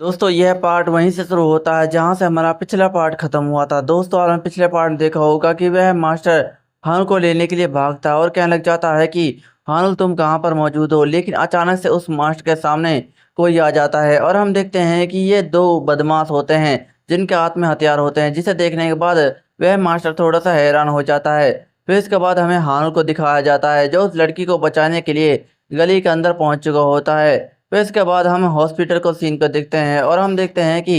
दोस्तों यह पार्ट वहीं से शुरू होता है जहां से हमारा पिछला पार्ट खत्म हुआ था। दोस्तों आपने पिछले पार्ट में देखा होगा कि वह मास्टर हानुल को लेने के लिए भागता है और कहने लग जाता है कि हानुल तुम कहां पर मौजूद हो। लेकिन अचानक से उस मास्टर के सामने कोई आ जाता है और हम देखते हैं कि ये दो बदमाश होते हैं जिनके हाथ में हथियार होते हैं, जिसे देखने के बाद वह मास्टर थोड़ा सा हैरान हो जाता है। फिर इसके बाद हमें हानुल को दिखाया जाता है जो उस लड़की को बचाने के लिए गली के अंदर पहुंच चुका होता है। फिर इसके बाद हम हॉस्पिटल को सीन को देखते हैं और हम देखते हैं कि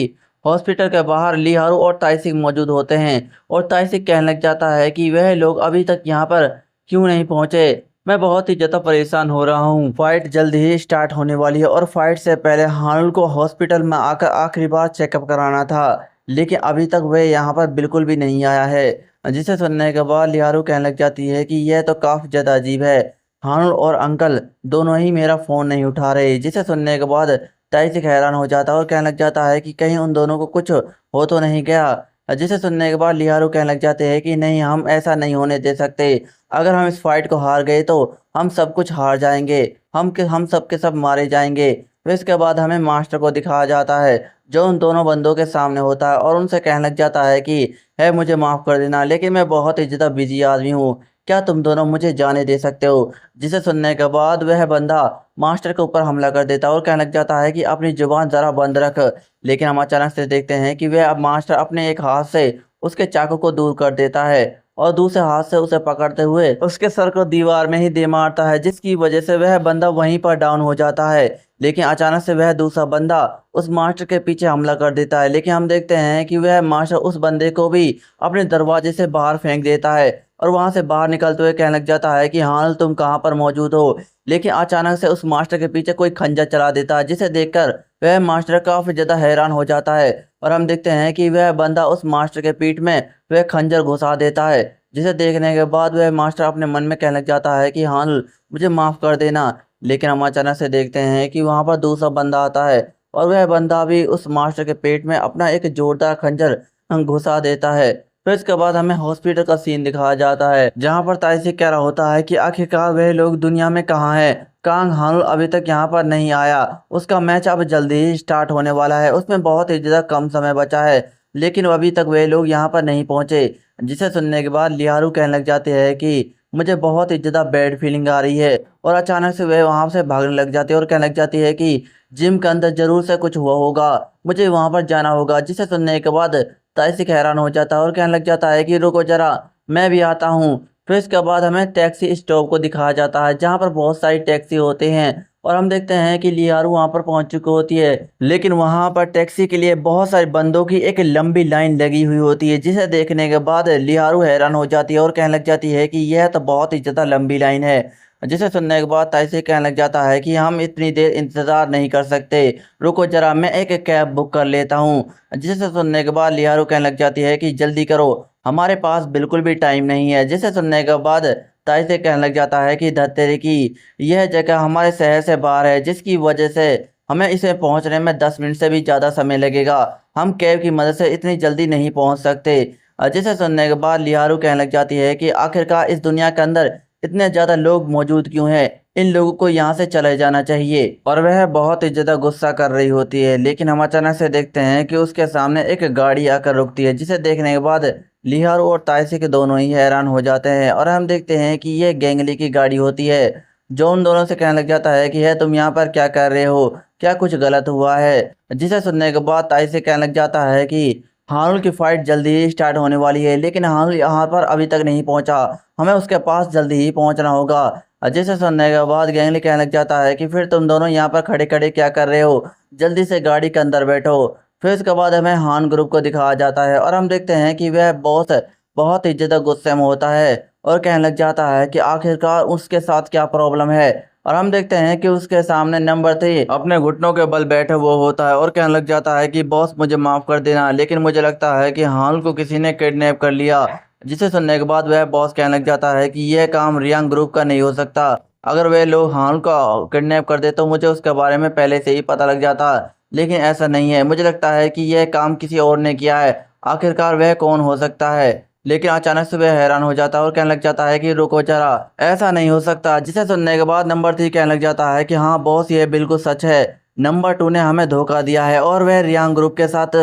हॉस्पिटल के बाहर लिहारू और ताइसिक मौजूद होते हैं और ताइसिक कहने लग जाता है कि वह लोग अभी तक यहाँ पर क्यों नहीं पहुंचे। मैं बहुत ही ज़्यादा परेशान हो रहा हूँ। फाइट जल्द ही स्टार्ट होने वाली है और फाइट से पहले हानुल को हॉस्पिटल में आकर आखिरी बार चेकअप कराना था, लेकिन अभी तक वह यहाँ पर बिल्कुल भी नहीं आया है। जिसे सुनने के बाद लिहारू कहने लग जाती है कि यह तो काफ़ी ज़्यादा अजीब है, हानुल और अंकल दोनों ही मेरा फ़ोन नहीं उठा रहे। जिसे सुनने के बाद ताइसिक हैरान हो जाता है और कहने लग जाता है कि कहीं उन दोनों को कुछ हो तो नहीं गया। जिसे सुनने के बाद लिहारू कहने लग जाते हैं कि नहीं, हम ऐसा नहीं होने दे सकते। अगर हम इस फाइट को हार गए तो हम सब कुछ हार जाएंगे, हम सब के सब मारे जाएंगे। फिर इसके बाद हमें मास्टर को दिखाया जाता है जो उन दोनों बंदों के सामने होता है और उनसे कहने लग जाता है कि है मुझे माफ़ कर देना, लेकिन मैं बहुत ही ज़्यादा बिजी आदमी हूँ, क्या तुम दोनों मुझे जाने दे सकते हो। जिसे सुनने के बाद वह बंदा मास्टर के ऊपर हमला कर देता है और कहने लग जाता है कि अपनी जुबान ज़रा बंद रख। लेकिन हम अचानक से देखते हैं कि वह अब मास्टर अपने एक हाथ से उसके चाकू को दूर कर देता है और दूसरे हाथ से उसे पकड़ते हुए उसके सर को दीवार में ही दे मारता है, जिसकी वजह से वह बंदा वहीं पर डाउन हो जाता है। लेकिन अचानक से वह दूसरा बंदा उस मास्टर के पीछे हमला कर देता है, लेकिन हम देखते हैं कि वह मास्टर उस बंदे को भी अपने दरवाजे से बाहर फेंक देता है और वहां से बाहर निकलते हुए कहने लग जाता है कि हाँ तुम कहाँ पर मौजूद हो। लेकिन अचानक से उस मास्टर के पीछे कोई खंजर चला देता है, जिसे देखकर वह मास्टर काफी ज्यादा हैरान हो जाता है और हम देखते हैं कि वह बंदा उस मास्टर के पीठ में वह खंजर घुसा देता है। जिसे देखने के बाद वह मास्टर अपने मन में कहने लग जाता है कि हाँ मुझे माफ कर देना। लेकिन हम अचानक से देखते हैं कि वहां पर दूसरा बंदा आता है और वह बंदा भी उस मास्टर के पेट में अपना एक जोरदार खंजर घुसा देता है। फिर इसके बाद हमें हॉस्पिटल का सीन दिखाया जाता है जहां पर ताइसी कह रहा होता है कि आखिरकार वह लोग दुनिया में कहाँ हैं। कांग हानुल अभी तक यहाँ पर नहीं आया, उसका मैच अब जल्दी ही स्टार्ट होने वाला है, उसमें बहुत ही ज़्यादा कम समय बचा है, लेकिन अभी तक वे लोग यहाँ पर नहीं पहुँचे। जिसे सुनने के बाद लिहारू कहने लग जाते हैं कि मुझे बहुत ही ज़्यादा बैड फीलिंग आ रही है और अचानक से वह वहाँ से भागने लग जाती है और कहने लग जाती है कि जिम के अंदर जरूर से कुछ हुआ होगा, मुझे वहाँ पर जाना होगा। जिसे सुनने के बाद ताइसिक हैरान हो जाता है और कहने लग जाता है कि रुको जरा, मैं भी आता हूँ। फिर इसके बाद हमें टैक्सी स्टॉप को दिखाया जाता है जहाँ पर बहुत सारी टैक्सी होते हैं और हम देखते हैं कि लियारू वहाँ पर पहुँच चुकी होती है, लेकिन वहाँ पर टैक्सी के लिए बहुत सारे बंदों की एक लंबी लाइन लगी हुई होती है। जिसे देखने के बाद लियारू हैरान हो जाती है और कहने लग जाती है कि यह तो बहुत ही ज़्यादा लंबी लाइन है। जिसे सुनने के बाद ताइसे कहने लग जाता है कि हम इतनी देर इंतज़ार नहीं कर सकते, रुको जरा मैं एक कैब बुक कर लेता हूँ। जिसे सुनने के बाद लियारू कहने लग जाती है कि जल्दी करो, हमारे पास बिल्कुल भी टाइम नहीं है। जिसे सुनने के बाद ताइसे कहने लग जाता है कि धत्तेरी की यह जगह हमारे शहर से बाहर है, जिसकी वजह से हमें इसे पहुंचने में 10 मिनट से भी ज़्यादा समय लगेगा, हम कैब की मदद से इतनी जल्दी नहीं पहुंच सकते। जिसे सुनने के बाद लिहारू कहने लग जाती है कि आखिरकार इस दुनिया के अंदर इतने ज़्यादा लोग मौजूद क्यों हैं, इन लोगों को यहाँ से चले जाना चाहिए। और वह बहुत ही ज़्यादा गुस्सा कर रही होती है, लेकिन हम अचानक से देखते हैं कि उसके सामने एक गाड़ी आकर रुकती है। जिसे देखने के बाद लिहारू और ताइसी के दोनों ही हैरान हो जाते हैं और हम देखते हैं कि यह गैंगली की गाड़ी होती है, जो उन दोनों से कहने लग जाता है कि है तुम यहाँ पर क्या कर रहे हो, क्या कुछ गलत हुआ है। जिसे सुनने के बाद ताइसी कहने लग जाता है कि हानुल की फाइट जल्दी ही स्टार्ट होने वाली है, लेकिन हानुल यहाँ पर अभी तक नहीं पहुँचा, हमें उसके पास जल्दी ही पहुँचना होगा। जिसे सुनने के बाद गैंगली कहने लग जाता है कि फिर तुम दोनों यहाँ पर खड़े खड़े क्या कर रहे हो, जल्दी से गाड़ी के अंदर बैठो। फिर इसके बाद हमें हान ग्रुप को दिखाया जाता है और हम देखते हैं कि वह बॉस बहुत ही ज़्यादा गुस्से में होता है और कहने लग जाता है कि आखिरकार उसके साथ क्या प्रॉब्लम है। और हम देखते हैं कि उसके सामने नंबर 3 अपने घुटनों के बल बैठे वो होता है और कहने लग जाता है कि बॉस मुझे माफ़ कर देना, लेकिन मुझे लगता है कि हाल को किसी ने किडनैप कर लिया। जिसे सुनने के बाद वह बॉस कहने लग जाता है कि यह काम रियांग ग्रुप का नहीं हो सकता, अगर वे लोग हाल का किडनैप कर दे तो मुझे उसके बारे में पहले से ही पता लग जाता, लेकिन ऐसा नहीं है, मुझे लगता है कि यह काम किसी और ने किया है, आखिरकार वह कौन हो सकता है। लेकिन अचानक से वह हैरान हो जाता है और कहने लग जाता है कि रुको जरा, ऐसा नहीं हो सकता। जिसे सुनने के बाद नंबर 3 कहने लग जाता है कि हाँ बॉस ये बिल्कुल सच है, नंबर 2 ने हमें धोखा दिया है और वह रियांग ग्रुप के साथ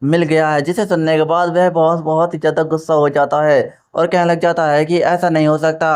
मिल गया है। जिसे सुनने के बाद वह बहुत बहुत ही ज़्यादा गुस्सा हो जाता है और कहने लग जाता है कि ऐसा नहीं हो सकता।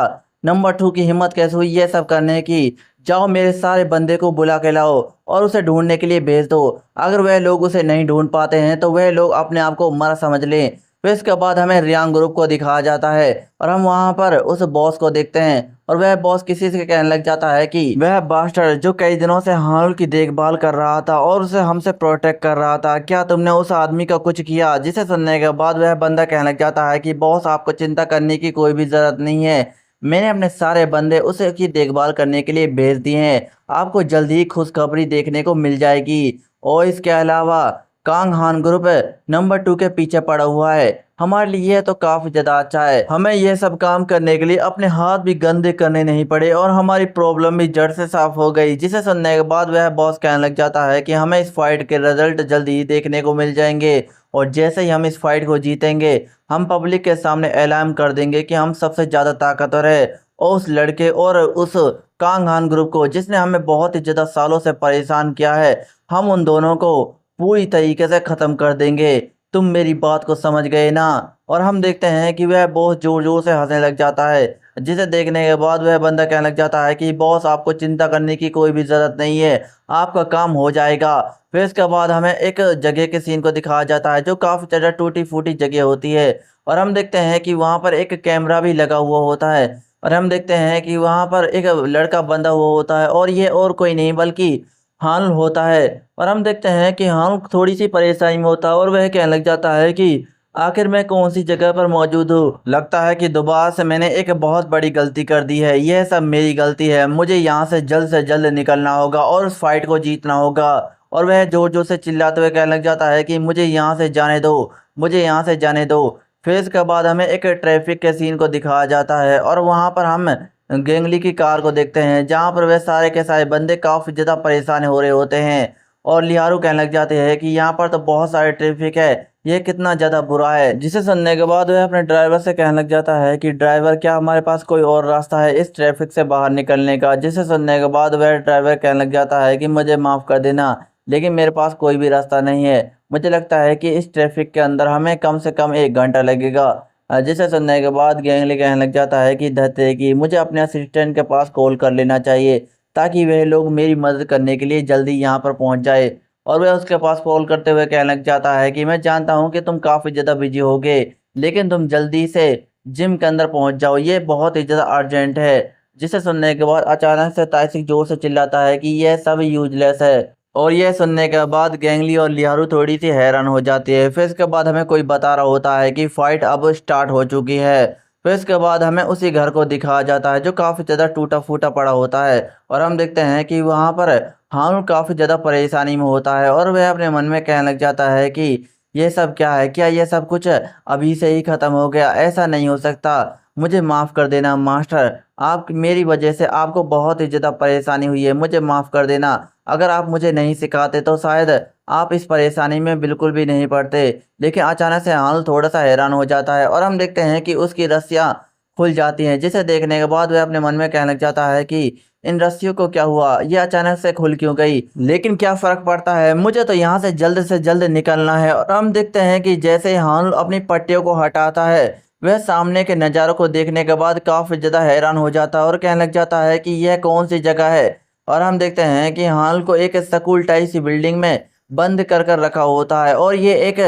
नंबर 2 की हिम्मत कैसे हुई ये सब करने की? जाओ मेरे सारे बंदे को बुला के लाओ और उसे ढूंढने के लिए भेज दो। अगर वह लोग उसे नहीं ढूंढ पाते हैं तो वह लोग अपने आप को मरा समझ लें। फिर इसके बाद हमें रियांग ग्रुप को दिखाया जाता है और हम वहां पर उस बॉस को देखते हैं और वह बॉस किसी से कहने लग जाता है कि वह बास्टर्ड जो कई दिनों से हानुल की देखभाल कर रहा था और उसे हमसे प्रोटेक्ट कर रहा था, क्या तुमने उस आदमी का कुछ किया? जिसे सुनने के बाद वह बंदा कहने लग जाता है कि बॉस आपको चिंता करने की कोई भी जरूरत नहीं है। मैंने अपने सारे बंदे उसे की देखभाल करने के लिए भेज दिए हैं। आपको जल्द ही खुशखबरी देखने को मिल जाएगी। और इसके अलावा कांग हान ग्रुप नंबर 2 के पीछे पड़ा हुआ है। हमारे लिए तो काफी ज्यादा अच्छा है। हमें यह सब काम करने के लिए अपने हाथ भी गंदे करने नहीं पड़े और हमारी प्रॉब्लम भी जड़ से साफ हो गई। जिसे सुनने के बाद वह बॉस कहने लग जाता है कि हमें इस फाइट के रिजल्ट जल्द ही देखने को मिल जाएंगे और जैसे ही हम इस फाइट को जीतेंगे हम पब्लिक के सामने ऐलान कर देंगे कि हम सबसे ज्यादा ताकतवर है। और उस लड़के और उस कांग हान ग्रुप को जिसने हमें बहुत ही ज्यादा सालों से परेशान किया है, हम उन दोनों को पूरी तरीके से खत्म कर देंगे। तुम मेरी बात को समझ गए ना? और हम देखते हैं कि वह बहुत जोर जोर से हंसने लग जाता है। जिसे देखने के बाद वह बंदा कहने लग जाता है कि बॉस आपको चिंता करने की कोई भी जरूरत नहीं है, आपका काम हो जाएगा। फिर इसके बाद हमें एक जगह के सीन को दिखाया जाता है जो काफी ज्यादा टूटी फूटी जगह होती है और हम देखते हैं कि वहां पर एक कैमरा भी लगा हुआ होता है और हम देखते हैं कि वहां पर एक लड़का बंधा हुआ होता है और ये और कोई नहीं बल्कि हान होता है। और हम देखते हैं कि हान थोड़ी सी परेशानी में होता है और वह कहने लग जाता है कि आखिर मैं कौन सी जगह पर मौजूद हूँ। लगता है कि दोबारा से मैंने एक बहुत बड़ी गलती कर दी है, यह सब मेरी गलती है। मुझे यहाँ से जल्द निकलना होगा और उस फाइट को जीतना होगा। और वह जोर जोर से चिल्लाते हुए कहने लग जाता है कि मुझे यहाँ से जाने दो, मुझे यहाँ से जाने दो। फिर इसके बाद हमें एक ट्रैफिक के सीन को दिखाया जाता है और वहाँ पर हम गेंगली की कार को देखते हैं जहाँ पर वह सारे के सारे बंदे काफ़ी ज़्यादा परेशान हो रहे होते हैं। और लियारू कहने लग जाते हैं कि यहाँ पर तो बहुत सारे ट्रैफिक है, ये कितना ज़्यादा बुरा है। जिसे सुनने के बाद वह अपने ड्राइवर से कहने लग जाता है कि ड्राइवर क्या हमारे पास कोई और रास्ता है इस ट्रैफिक से बाहर निकलने का? जिसे सुनने के बाद वह ड्राइवर कहने लग जाता है कि मुझे माफ़ कर देना लेकिन मेरे पास कोई भी रास्ता नहीं है। मुझे लगता है कि इस ट्रैफिक के अंदर हमें कम से कम 1 घंटा लगेगा। जिसे सुनने के बाद गैंगली कहने लग जाता है कि धत्ते की मुझे अपने असिस्टेंट के पास कॉल कर लेना चाहिए ताकि वह लोग मेरी मदद करने के लिए जल्दी यहाँ पर पहुँच जाए। और वह उसके पास कॉल करते हुए कहने लग जाता है कि मैं जानता हूँ कि तुम काफ़ी ज़्यादा बिजी होगे लेकिन तुम जल्दी से जिम के अंदर पहुँच जाओ, ये बहुत ही ज़्यादा अर्जेंट है। जिसे सुनने के बाद अचानक से ताइसिक जोर से चिल्लाता है कि यह सब यूजलेस है। और यह सुनने के बाद गैंगली और लियारू थोड़ी सी हैरान हो जाती है। फिर इसके बाद हमें कोई बता रहा होता है कि फाइट अब स्टार्ट हो चुकी है। फिर इसके बाद हमें उसी घर को दिखाया जाता है जो काफ़ी ज़्यादा टूटा फूटा पड़ा होता है और हम देखते हैं कि वहाँ पर हारून काफ़ी ज़्यादा परेशानी में होता है और वह अपने मन में कहने लग जाता है कि ये सब क्या है, क्या ये सब कुछ अभी से ही ख़त्म हो गया? ऐसा नहीं हो सकता। मुझे माफ़ कर देना मास्टर, आप मेरी वजह से आपको बहुत ही ज़्यादा परेशानी हुई है, मुझे माफ़ कर देना। अगर आप मुझे नहीं सिखाते तो शायद आप इस परेशानी में बिल्कुल भी नहीं पड़ते। लेकिन अचानक से हाल थोड़ा सा हैरान हो जाता है और हम देखते हैं कि उसकी रस्सियाँ खुल जाती हैं। जिसे देखने के बाद वह अपने मन में कहने लग जाता है कि इन रस्सियों को क्या हुआ, ये अचानक से खुल क्यों गई? लेकिन क्या फ़र्क पड़ता है, मुझे तो यहाँ से जल्द निकलना है। और हम देखते हैं कि जैसे हाल अपनी पट्टियों को हटाता है वह सामने के नज़ारों को देखने के बाद काफ़ी ज़्यादा हैरान हो जाता है और कहने लग जाता है कि यह कौन सी जगह है। और हम देखते हैं कि हाल को एक स्कूल टाइप सी बिल्डिंग में बंद कर रखा होता है और ये एक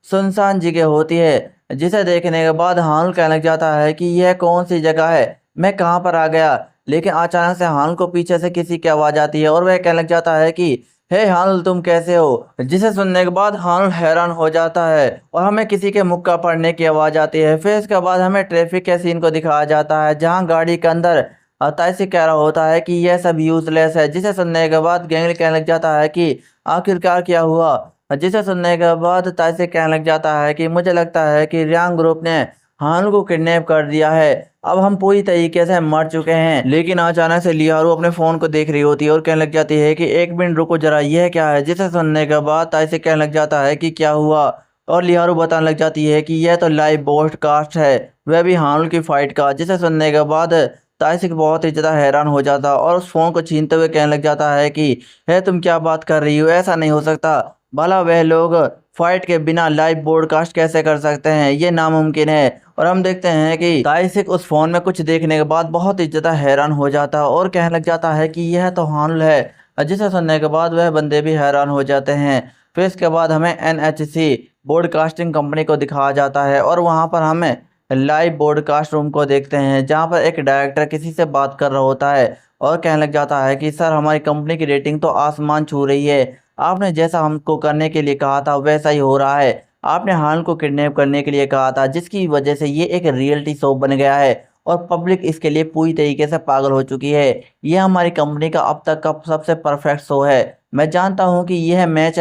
सुनसान जगह होती है। जिसे देखने के बाद हाल कहने लग जाता है कि यह कौन सी जगह है, मैं कहाँ पर आ गया? लेकिन अचानक से हाल को पीछे से किसी की आवाज़ आती है और वह कहने लग जाता है कि हे हाल तुम कैसे हो? जिसे सुनने के बाद हाल हैरान हो जाता है और हमें किसी के मुक्का पड़ने की आवाज़ आती है। फिर इसके बाद हमें ट्रैफिक के सीन को दिखाया जाता है जहाँ गाड़ी के अंदर ताइसी कह रहा होता है कि यह सब यूजलेस है। जिसे सुनने के बाद गैंगली कहने लग जाता है कि आखिरकार क्या हुआ? जिसे सुनने के बाद ताइसी कहने लग जाता है कि मुझे लगता है कि रियांग ग्रुप ने हान को किडनैप कर दिया है, अब हम पूरी तरीके से मर चुके हैं। लेकिन अचानक से लियारू अपने फ़ोन को देख रही होती है और कहने लग जाती है कि 1 मिनट रुको जरा, यह क्या है? जिसे सुनने के बाद ताइसी कहने लग जाता है कि क्या हुआ? और लियारू बताने लग जाती है कि यह तो लाइव ब्रॉडकास्ट है, वह भी हानुल की फाइट का। जिसे सुनने के बाद ताइसिक बहुत ही ज़्यादा हैरान हो जाता है और उस फ़ोन को छीनते हुए कहने लग जाता है कि है तुम क्या बात कर रही हो, ऐसा नहीं हो सकता। भला वह लोग फाइट के बिना लाइव ब्रॉडकास्ट कैसे कर सकते हैं, ये नामुमकिन है। और हम देखते हैं कि ताइसिक उस फ़ोन में कुछ देखने के बाद बहुत ही ज़्यादा हैरान हो जाता है और कहने लग जाता है कि यह तो हानुल है। जिसे सुनने के बाद वह बंदे भी हैरान हो जाते हैं। फिर इसके बाद हमें एनएचसी ब्रॉडकास्टिंग कंपनी को दिखाया जाता है और वहाँ पर हमें लाइव ब्रॉडकास्ट रूम को देखते हैं, जहाँ पर एक डायरेक्टर किसी से बात कर रहा होता है और कहने लग जाता है कि सर हमारी कंपनी की रेटिंग तो आसमान छू रही है। आपने जैसा हमको करने के लिए कहा था वैसा ही हो रहा है। आपने हान को किडनैप करने के लिए कहा था, जिसकी वजह से ये एक रियलिटी शो बन गया है और पब्लिक इसके लिए पूरी तरीके से पागल हो चुकी है। ये हमारी कंपनी का अब तक का सबसे परफेक्ट शो है। मैं जानता हूँ कि यह मैच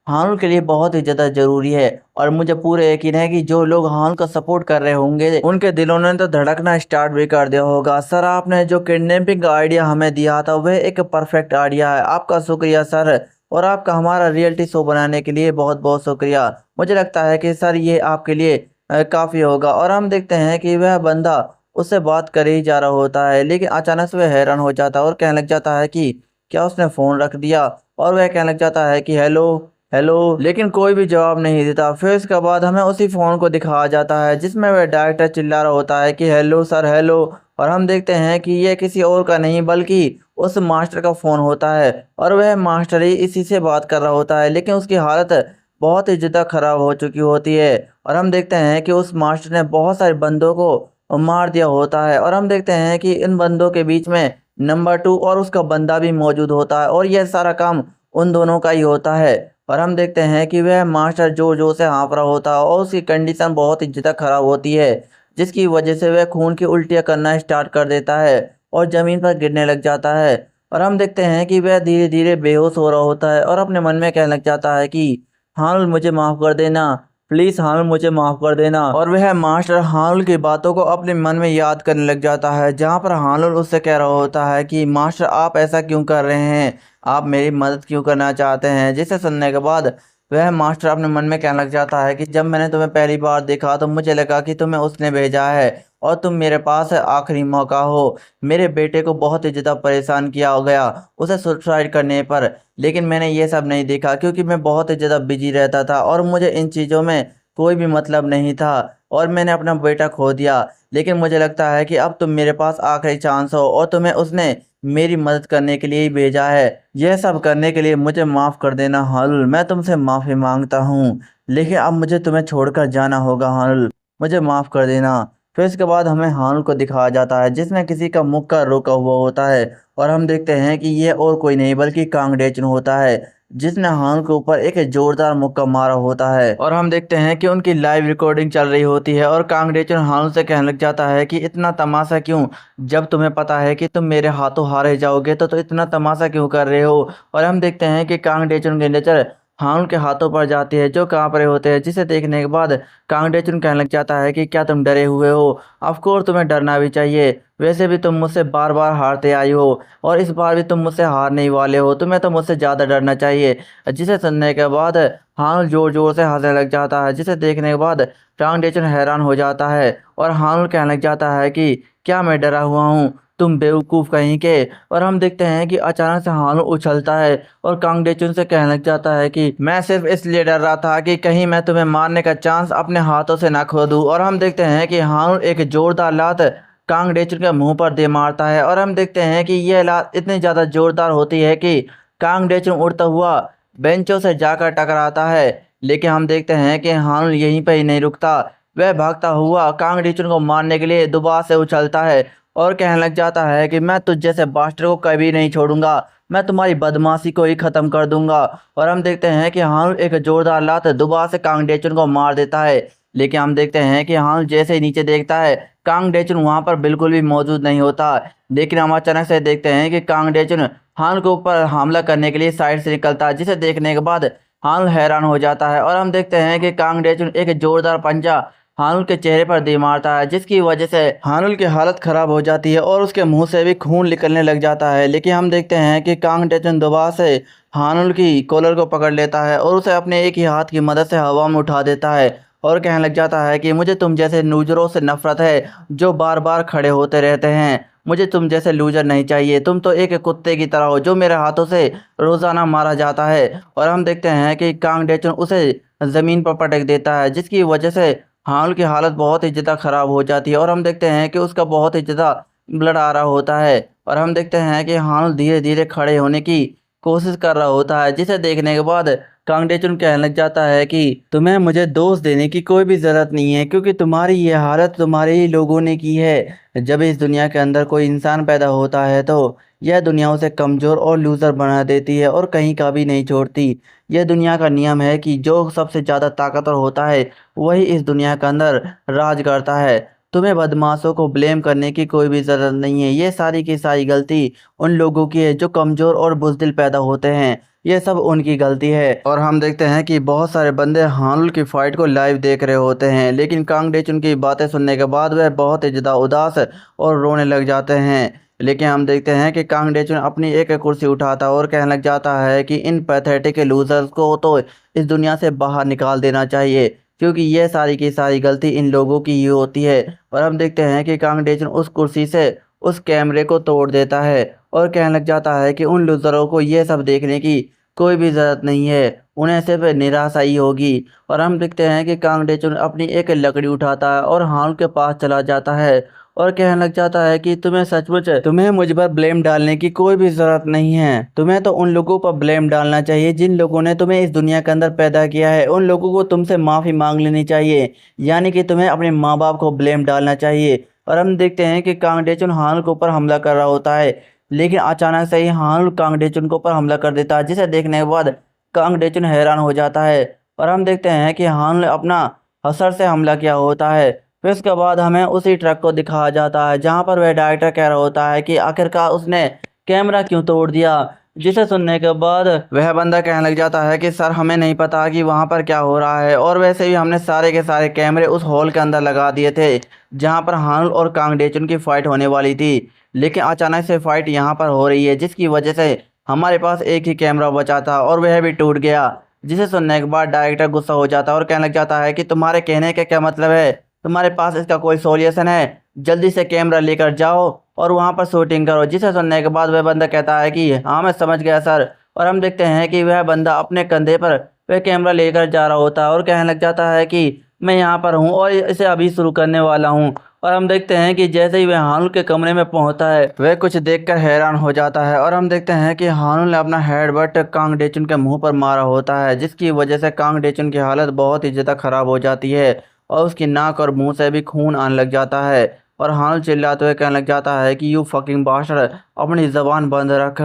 हानुल के लिए बहुत ही ज़्यादा ज़रूरी है और मुझे पूरे यकीन है कि जो लोग हानुल का सपोर्ट कर रहे होंगे उनके दिलों ने तो धड़कना स्टार्ट भी कर दिया होगा। सर आपने जो किडनैपिंग का आइडिया हमें दिया था वह एक परफेक्ट आइडिया है, आपका शुक्रिया सर। और आपका हमारा रियलिटी शो बनाने के लिए बहुत बहुत शुक्रिया। मुझे लगता है कि सर ये आपके लिए काफ़ी होगा। और हम देखते हैं कि वह बंदा उससे बात कर ही जा रहा होता है, लेकिन अचानक से वह हैरान हो जाता है और कहने लग जाता है कि क्या उसने फ़ोन रख दिया। और वह कहने लग जाता है कि हेलो हेलो, लेकिन कोई भी जवाब नहीं देता। फिर इसके बाद हमें उसी फ़ोन को दिखाया जाता है जिसमें वह डायरेक्टर चिल्ला रहा होता है कि हेलो सर हेलो। और हम देखते हैं कि यह किसी और का नहीं बल्कि उस मास्टर का फ़ोन होता है और वह मास्टर ही इसी से बात कर रहा होता है, लेकिन उसकी हालत बहुत ही ज़्यादा ख़राब हो चुकी होती है। और हम देखते हैं कि उस मास्टर ने बहुत सारे बंदों को मार दिया होता है और हम देखते हैं कि इन बंदों के बीच में नंबर 2 और उसका बंदा भी मौजूद होता है और यह सारा काम उन दोनों का ही होता है। और हम देखते हैं कि वह मास्टर ज़ोर ज़ोर से हाँफ रहा होता है और उसकी कंडीशन बहुत ही ज़्यादा ख़राब होती है, जिसकी वजह से वह खून की उल्टियाँ करना स्टार्ट कर देता है और ज़मीन पर गिरने लग जाता है। और हम देखते हैं कि वह धीरे धीरे बेहोश हो रहा होता है और अपने मन में कहने लग जाता है कि हानुल मुझे माफ़ कर देना, प्लीज़ हानुल मुझे माफ़ कर देना। और वह मास्टर हानुल की बातों को अपने मन में याद करने लग जाता है, जहाँ पर हानुल उससे कह रहा होता है कि मास्टर आप ऐसा क्यों कर रहे हैं, आप मेरी मदद क्यों करना चाहते हैं। जिसे सुनने के बाद वह मास्टर अपने मन में कहने लग जाता है कि जब मैंने तुम्हें पहली बार देखा तो मुझे लगा कि तुम्हें उसने भेजा है और तुम मेरे पास आखिरी मौका हो। मेरे बेटे को बहुत ही ज़्यादा परेशान किया हो गया उसे सुसाइड करने पर, लेकिन मैंने ये सब नहीं देखा क्योंकि मैं बहुत ही ज़्यादा बिजी रहता था और मुझे इन चीज़ों में कोई भी मतलब नहीं था और मैंने अपना बेटा खो दिया। लेकिन मुझे लगता है कि अब तुम मेरे पास आखिरी चांस हो और तुम्हें उसने मेरी मदद करने के लिए ही भेजा है। यह सब करने के लिए मुझे माफ़ कर देना हानुल, मैं तुमसे माफ़ी मांगता हूँ, लेकिन अब मुझे तुम्हें छोड़कर जाना होगा हानुल, मुझे माफ़ कर देना। फिर इसके बाद हमें हानुल को दिखाया जाता है जिसने किसी का मुक्का रोका हुआ होता है और हम देखते हैं कि यह और कोई नहीं बल्कि कांगडेचन होता है, जिसने हानुल के ऊपर एक जोरदार मुक्का मारा होता है। और हम देखते हैं कि उनकी लाइव रिकॉर्डिंग चल रही होती है और कांगडेचन हानुल से कहने लग जाता है कि इतना तमाशा क्यों, जब तुम्हें पता है कि तुम मेरे हाथों हारे जाओगे तो इतना तमाशा क्यों कर रहे हो। और हम देखते हैं कि कांगडेचन की नज़र हानुल के हाथों पर जाती है जो कांप रहे होते हैं, जिसे देखने के बाद कांगडेचन कहने लग जाता है कि क्या तुम डरे हुए हो, ऑफ कोर्स तुम्हें डरना भी चाहिए, वैसे भी तुम मुझसे बार बार हारते आई हो और इस बार भी तुम मुझसे हारने ही वाले हो, तुम्हें तो मुझसे ज़्यादा डरना चाहिए। जिसे सुनने के बाद हानुल जोर जोर से हंसने लग जाता है, जिसे देखने के बाद कांगडेचन हैरान हो जाता है और हानुल कहने लग जाता है कि क्या मैं डरा हुआ हूँ, तुम बेवकूफ़ कहीं के। और हम देखते हैं कि अचानक से हानुल उछलता है और कांगडेचन से कहने लग जाता है कि मैं सिर्फ इसलिए डर रहा था कि कहीं मैं तुम्हें मारने का चांस अपने हाथों से ना खो दूं। और हम देखते हैं कि हानुल एक जोरदार लात कांगडेचन के मुंह पर दे मारता है और हम देखते हैं कि यह लात इतनी ज़्यादा जोरदार होती है कि कांगडेचन उड़ता हुआ बेंचों से जाकर टकराता है। लेकिन हम देखते हैं कि हानुल यहीं पर ही नहीं रुकता, वह भागता हुआ कांगडेचन को मारने के लिए दोबारा से उछलता है और कहने लग जाता है कि मैं तुझ जैसे बास्टर को कभी नहीं छोड़ूंगा, मैं तुम्हारी बदमाशी को ही ख़त्म कर दूंगा। और हम देखते हैं कि हानुल एक जोरदार लात दोबारा से कांगडेचन को मार देता है। लेकिन हम देखते हैं कि हानुल जैसे ही नीचे देखता है कांगडेचन वहाँ पर बिल्कुल भी मौजूद नहीं होता। लेकिन हम अचानक से देखते हैं कि कांगडेचन हानुल के ऊपर हमला करने के लिए साइड से निकलता है, जिसे देखने के बाद हानुल हैरान हो जाता है और हम देखते हैं कि कांगडेचन एक जोरदार पंजा हानुल के चेहरे पर दे मारता है, जिसकी वजह से हानुल की हालत ख़राब हो जाती है और उसके मुंह से भी खून निकलने लग जाता है। लेकिन हम देखते हैं कि कांगडेचन दोबारा से हानुल की कॉलर को पकड़ लेता है और उसे अपने एक ही हाथ की मदद से हवा में उठा देता है और कहने लग जाता है कि मुझे तुम जैसे लूज़रों से नफरत है जो बार बार खड़े होते रहते हैं। मुझे तुम जैसे लूजर नहीं चाहिए। तुम तो एक कुत्ते की तरह हो जो मेरे हाथों से रोजाना मारा जाता है। और हम देखते हैं कि कांग डेचुन उसे जमीन पर पटक देता है, जिसकी वजह से हानुल की हालत बहुत ही ज़्यादा खराब हो जाती है। और हम देखते हैं कि उसका बहुत ही ज़्यादा ब्लड आ रहा होता है। और हम देखते हैं कि हानुल धीरे धीरे खड़े होने की कोशिश कर रहा होता है, जिसे देखने के बाद कांगडेचुन कहने लग जाता है कि तुम्हें मुझे दोष देने की कोई भी ज़रूरत नहीं है, क्योंकि तुम्हारी ये हालत तुम्हारे ही लोगों ने की है। जब इस दुनिया के अंदर कोई इंसान पैदा होता है तो यह दुनिया उसे कमज़ोर और लूज़र बना देती है और कहीं का भी नहीं छोड़ती। यह दुनिया का नियम है कि जो सबसे ज़्यादा ताकतवर होता है वही इस दुनिया के अंदर राज करता है। तुम्हें बदमाशों को ब्लेम करने की कोई भी ज़रूरत नहीं है। ये सारी की सारी गलती उन लोगों की है जो कमज़ोर और बुज़दिल पैदा होते हैं। ये सब उनकी गलती है। और हम देखते हैं कि बहुत सारे बंदे हानुल की फाइट को लाइव देख रहे होते हैं, लेकिन कांग डेचुन की बातें सुनने के बाद वह बहुत ही ज़्यादा उदास और रोने लग जाते हैं। लेकिन हम देखते हैं कि कांग डेचुन अपनी एक कुर्सी उठाता और कहने लग जाता है कि इन पैथेटिक लूजर्स को तो इस दुनिया से बाहर निकाल देना चाहिए, क्योंकि ये सारी की सारी गलती इन लोगों की ही होती है। और हम देखते हैं कि कांग डेचुन उस कुर्सी से उस कैमरे को तोड़ देता है और कहने लग जाता है कि उन लूजरों को ये सब देखने की कोई भी ज़रूरत नहीं है, उन्हें सिर्फ निराशा ही होगी। और हम देखते हैं कि कांग डेचुन अपनी एक लकड़ी उठाता है और हानुल के पास चला जाता है और कहने लग जाता है कि तुम्हें सचमुच तुम्हें मुझ पर ब्लेम डालने की कोई भी ज़रूरत नहीं है। तुम्हें तो उन लोगों पर ब्लेम डालना चाहिए जिन लोगों ने तुम्हें इस दुनिया के अंदर पैदा किया है। उन लोगों को तुमसे माफ़ी मांग लेनी चाहिए, यानी कि तुम्हें अपने माँ बाप को ब्लेम डालना चाहिए। और हम देखते हैं कि कांग डेचुन हानुल के ऊपर हमला कर रहा होता है, लेकिन अचानक से ही हानुल कांग डेचुन के ऊपर हमला कर देता है, जिसे देखने के बाद कांग डेचुन हैरान हो जाता है। और हम देखते हैं कि हानुल ने अपना हसर से हमला किया होता है। फिर उसके बाद हमें उसी ट्रक को दिखाया जाता है जहां पर वह डायरेक्टर कह रहा होता है कि आखिरकार उसने कैमरा क्यों तोड़ दिया, जिसे सुनने के बाद वह बंदा कहने लग जाता है कि सर हमें नहीं पता कि वहां पर क्या हो रहा है, और वैसे भी हमने सारे के सारे कैमरे उस हॉल के अंदर लगा दिए थे जहां पर हानुल और कांग डेचुन की फाइट होने वाली थी। लेकिन अचानक से फाइट यहाँ पर हो रही है, जिसकी वजह से हमारे पास एक ही कैमरा बचा था और वह भी टूट गया। जिसे सुनने के बाद डायरेक्टर गुस्सा हो जाता है और कहने लग जाता है कि तुम्हारे कहने का क्या मतलब है, तुम्हारे पास इसका कोई सॉल्यूशन है, जल्दी से कैमरा लेकर जाओ और वहाँ पर शूटिंग करो। जिसे सुनने के बाद वह बंदा कहता है कि हाँ मैं समझ गया सर। और हम देखते हैं कि वह बंदा अपने कंधे पर वह कैमरा लेकर जा रहा होता है और कहने लग जाता है कि मैं यहाँ पर हूँ और इसे अभी शुरू करने वाला हूँ। और हम देखते हैं कि जैसे ही वह हानुल के कमरे में पहुंचता है वह कुछ देखकर हैरान हो जाता है। और हम देखते हैं कि हानुल ने अपना हेडबट कांग डेचुन के मुंह पर मारा होता है, जिसकी वजह से कांग डेचुन की हालत बहुत ही ज़्यादा खराब हो जाती है और उसकी नाक और मुंह से भी खून आने लग जाता है। और हानुल चिल्लाते हुए कहने लग जाता है कि यू फकिंग बास्टर्ड, अपनी ज़बान बंद रख।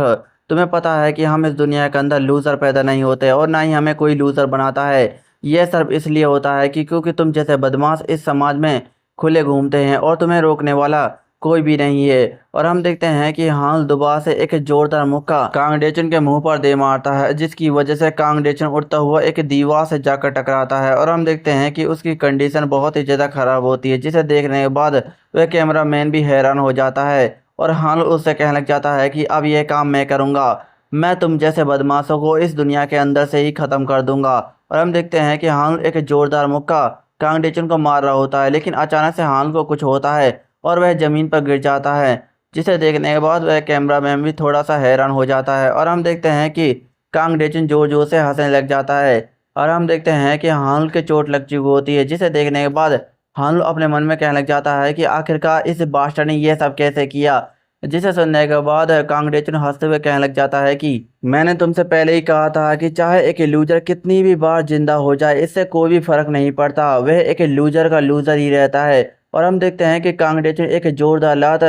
तुम्हें पता है कि हम इस दुनिया के अंदर लूज़र पैदा नहीं होते और ना ही हमें कोई लूज़र बनाता है। यह सिर्फ इसलिए होता है कि क्योंकि तुम जैसे बदमाश इस समाज में खुले घूमते हैं और तुम्हें रोकने वाला कोई भी नहीं है। और हम देखते हैं कि हानुल दोबारा से एक जोरदार मुक्का कांग डेचुन के मुंह पर दे मारता है, जिसकी वजह से कांग डेचुन उड़ता हुआ एक दीवार से जाकर टकराता है। और हम देखते हैं कि उसकी कंडीशन बहुत ही ज़्यादा खराब होती है, जिसे देखने के बाद वह कैमरामैन भी हैरान हो जाता है। और हानुल उससे कहने लग जाता है कि अब यह काम मैं करूँगा, मैं तुम जैसे बदमाशों को इस दुनिया के अंदर से ही ख़त्म कर दूंगा। और हम देखते हैं कि हानुल एक जोरदार मुक्का कांग डेचुन को मार रहा होता है, लेकिन अचानक से हानुल को कुछ होता है और वह ज़मीन पर गिर जाता है, जिसे देखने के बाद वह कैमरामैन भी थोड़ा सा हैरान हो जाता है। और हम देखते हैं कि कांग डेचुन जोर जोर से हंसने लग जाता है। और हम देखते हैं कि हानुल के चोट लग चुकी होती है, जिसे देखने के बाद हानुल अपने मन में कहने लग जाता है कि आखिरकार इस बास्टर्ड ने यह सब कैसे किया। जिसे सुनने के बाद कांग डेचुन हंसते हुए कहने लग जाता है कि मैंने तुमसे पहले ही कहा था कि चाहे एक लूजर कितनी भी बार जिंदा हो जाए इससे कोई भी फर्क नहीं पड़ता, वह एक लूजर का लूजर ही रहता है। और हम देखते हैं कि कांग डेचुन एक जोरदार लात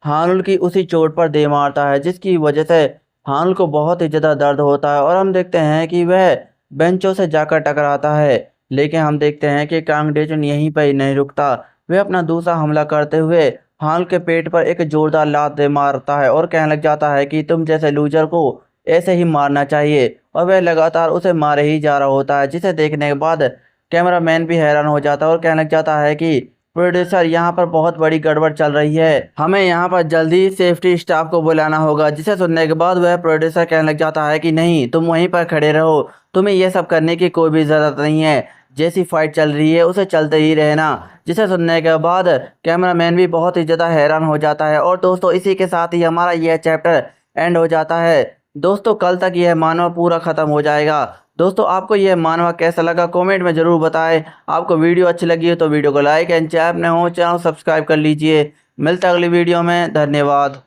हानुल की उसी चोट पर दे मारता है, जिसकी वजह से हानुल को बहुत ही ज़्यादा दर्द होता है। और हम देखते हैं कि वह बेंचों से जाकर टकराता है, लेकिन हम देखते हैं कि कांग डेचुन यहीं पर ही नहीं रुकता, वह अपना दूसरा हमला करते हुए हानुल के पेट पर एक जोरदार लात दे मारता है और कहने लग जाता है कि तुम जैसे लूजर को ऐसे ही मारना चाहिए। और वह लगातार उसे मारे ही जा रहा होता है, जिसे देखने के बाद कैमरामैन भी हैरान हो जाता है और कहने लग जाता है कि प्रोड्यूसर यहाँ पर बहुत बड़ी गड़बड़ चल रही है, हमें यहाँ पर जल्दी सेफ्टी स्टाफ को बुलाना होगा। जिसे सुनने के बाद वह प्रोड्यूसर कहने लग जाता है कि नहीं, तुम वहीं पर खड़े रहो, तुम्हें यह सब करने की कोई भी ज़रूरत नहीं है। जैसी फाइट चल रही है उसे चलते ही रहना। जिसे सुनने के बाद कैमरामैन भी बहुत ही ज़्यादा हैरान हो जाता है। और दोस्तों इसी के साथ ही हमारा यह चैप्टर एंड हो जाता है। दोस्तों कल तक यह मानवा पूरा ख़त्म हो जाएगा। दोस्तों आपको यह मानवा कैसा लगा कमेंट में ज़रूर बताएं। आपको वीडियो अच्छी लगी है तो वीडियो को लाइक एंड चैनल नए हो चैनल सब्सक्राइब कर लीजिए। मिलता है अगली वीडियो में। धन्यवाद।